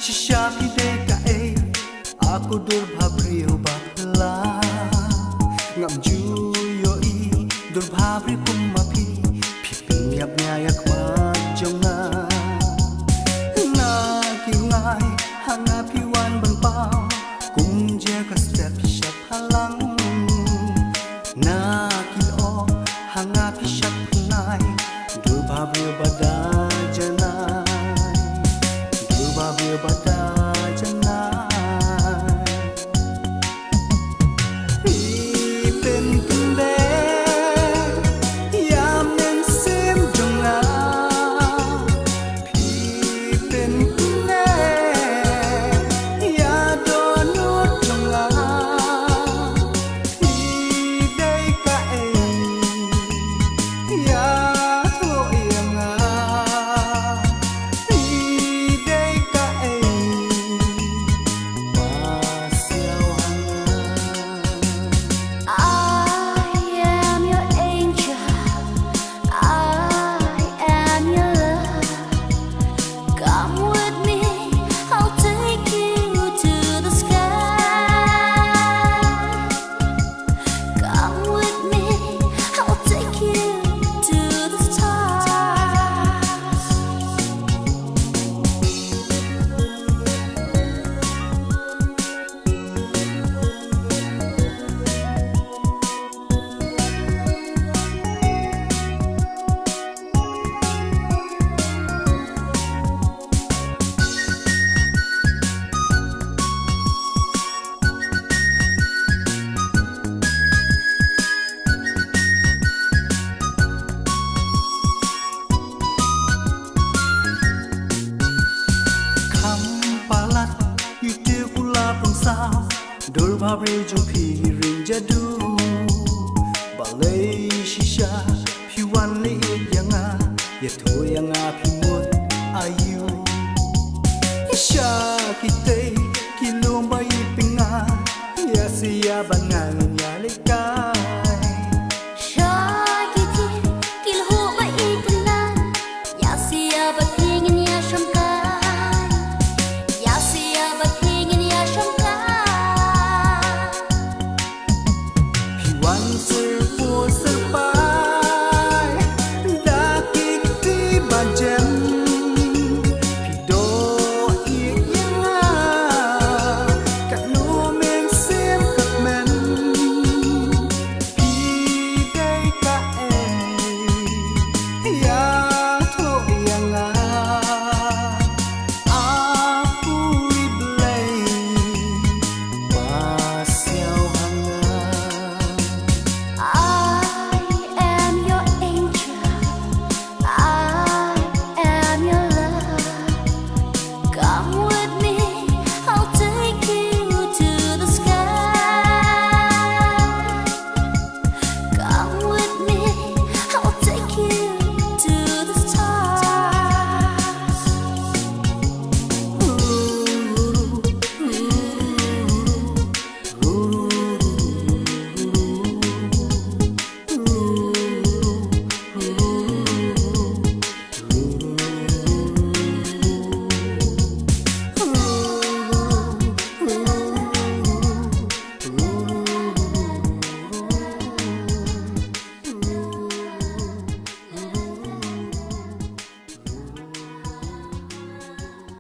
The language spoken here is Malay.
Shisha pide kae aku durbhabri bakla ngam juyo i durbhabri pumapi pipin yap nyayak majonga na kiungai hanga piwan banpao kum je ka step shap halang na kilo hanga pishap nai durbhabri badajana durbhabri badajana Durbhabri jumpi ring jadu balai shisha piwan le yanga yeto yanga pimut ayu isha kitei kilomba ipinga ya siya bangang ya leka